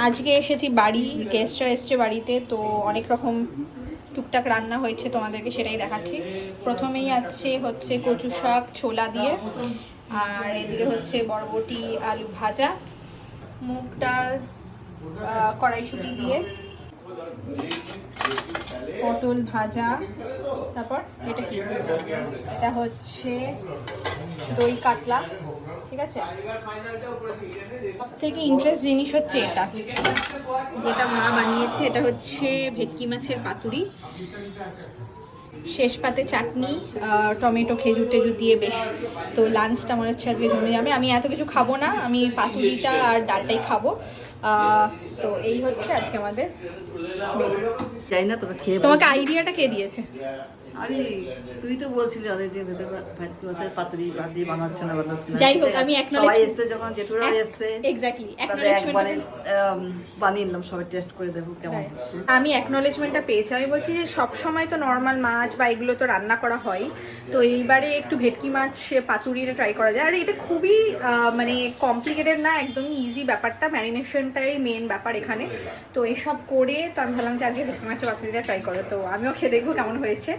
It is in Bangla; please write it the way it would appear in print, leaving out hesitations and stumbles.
আজকে এসেছি বাড়ি, গেস্টরা এসছে বাড়িতে, তো অনেক রকম টুকটাক রান্না হয়েছে, তোমাদেরকে সেটাই দেখাচ্ছি। প্রথমেই হচ্ছে কচু শাক ছোলা দিয়ে, আর এদিকে হচ্ছে বরবটি আলু ভাজা, মুগ ডাল কড়াইশুঁটি দিয়ে, পটল ভাজা, তারপর এটা কি, এটা হচ্ছে দই কাতলা, ঠিক আছে। সব থেকে ইন্টারেস্ট জিনিস হচ্ছে এটা, যেটা মা বানিয়েছে, এটা হচ্ছে ভেটকি মাছের পাতুরি, শেষ পাতে চাটনি, টমেটো খেজুর টেজুর দিয়ে বেশ। তো লাঞ্চটা মনে হচ্ছে আজকে জমে যাবে। আমি এত কিছু খাবো না, আমি পাতুরিটা আর ডালটাই খাবো। তো এই হচ্ছে আজকে আমাদের। চাই না তোকে খেয়ে তোমাকে আইডিয়াটা কে দিয়েছে? আরে তুই তো বলছিলি অনেকদিন ভেতরে ভেটকি মাছের পাতুরি বাদি বানাচ্ছ না বানাচ্ছ না। যাই হোক, আমি সবাই এসছে যখন, জেঠুরা এসছে, এক্স্যাক্টলি বানিয়ে নিলাম, সবাই টেস্ট করে দেখো কেমন হচ্ছে। আমি অ্যাকনোলেজমেন্টটা পেয়েছি। আমি বলছি যে সব সময় তো নর্মাল মাছ বা এগুলো তো রান্না করা হয়, তো এইবারে একটু ভেটকি মাছ পাতুরিটা ট্রাই করা যায়। আর এটা খুবই মানে কমপ্লিকেটেড না, একদমই ইজি ব্যাপারটা, ম্যারিনেশনটাই মেন ব্যাপার এখানে। তো এসব করে তো আমি ভাবলাম যে আজকে ভেটকি মাছের পাতুরিটা ট্রাই করো, তো আমিও খেয়ে দেখবো কেমন হয়েছে।